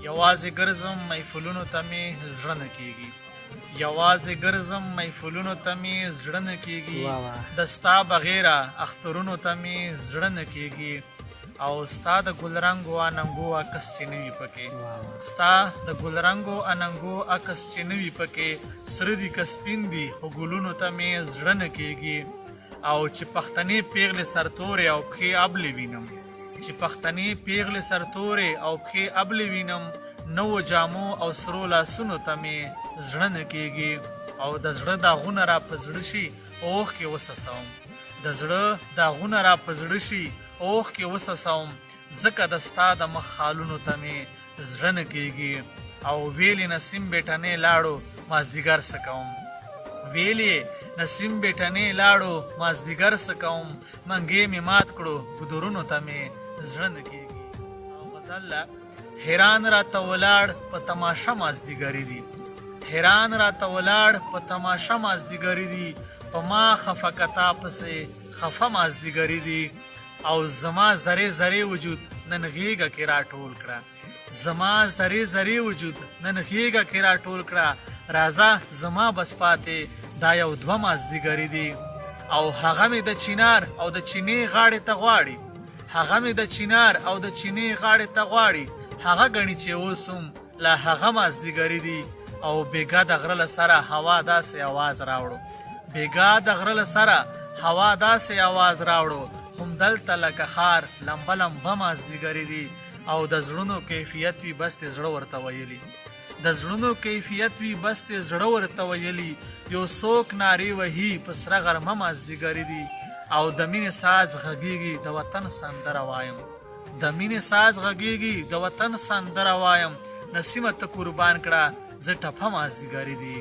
یوازې ګرځم محفلونو ته مې زړه نه کېږي، یوازې ګرځم محفلونو ته مې زړه نه کېږي، د ستا بغیره اخترونو ته مې زړه نه کېږي، او ستا د ګلرنګو اننګو عکس چې نه وي پکې، ستا د ګلرنګو اننګو عکس چې نه وي پکې، سره دي که سپین دي خو ګلونو ته مې زړه نه کېږي، او چې پښتنې پیغلې سرتورې او پښې ابلې وینم، چې پښتنې پیغلې سرتورې او پښې ابلې وینم، نوو جامو او سرو لاسونو ته مې زړه نه کېږي، او د زړه داغونه را په زړه شي اوښکې وڅڅوم، د زړه داغونه را په زړه شي اوښکې وڅڅوم، ځکه د ستا د مخ خالونو ته مې زړه نه کېږي، او ویلې نسیم بیټنې لاړو مازدیګر څه کوم، ویلې نسیم بیټنې لاړو مازدیګر څه کوم، منګې مې مات کړو ګودرونو ته مې زړه نه کېږي. او غزل حیران راته ولاړ په تماشه مازدیګري دي، حیران راته ولاړ په تماشه مازدیګري دي، په ما خفه کتا پسې خفه مازدیګري دي، او زما زرې زرې وجود نن غېږه کې راټول کړه، زما زرې زرې وجود نن غېږه کې راټول کړه، راځه زما بس پاتې دا یو دوه مازدیګري دي، او هغه مې د چینار او د چینې غاړې ته غواړي، هغه مې د چینار او د چینې غاړې ته غواړي، هغه ګڼي چې اوسم لا هغه مازدیګري دي، او بېګا د غره له سره هوا داسې اواز راوړو، بېګا د غره له سره هوا داسې اواز راوړو، همدلته لکه ښار لمبه لمبه مازدیګري دي، او د زړونو کیفیت وي بس دې زړه ورته ویلي، د زړونو کیفیت وي بس دې زړه ورته ویلي، یو څوک نارې وهي په سره غرمه مازدیګري دي، او د مینې ساز غږیږي د وطن سندره وایم، د مینې ساز غږیږي د وطن سندره وایم، نسیمه ته قربان کړه زه ټپه مازدیګري دي.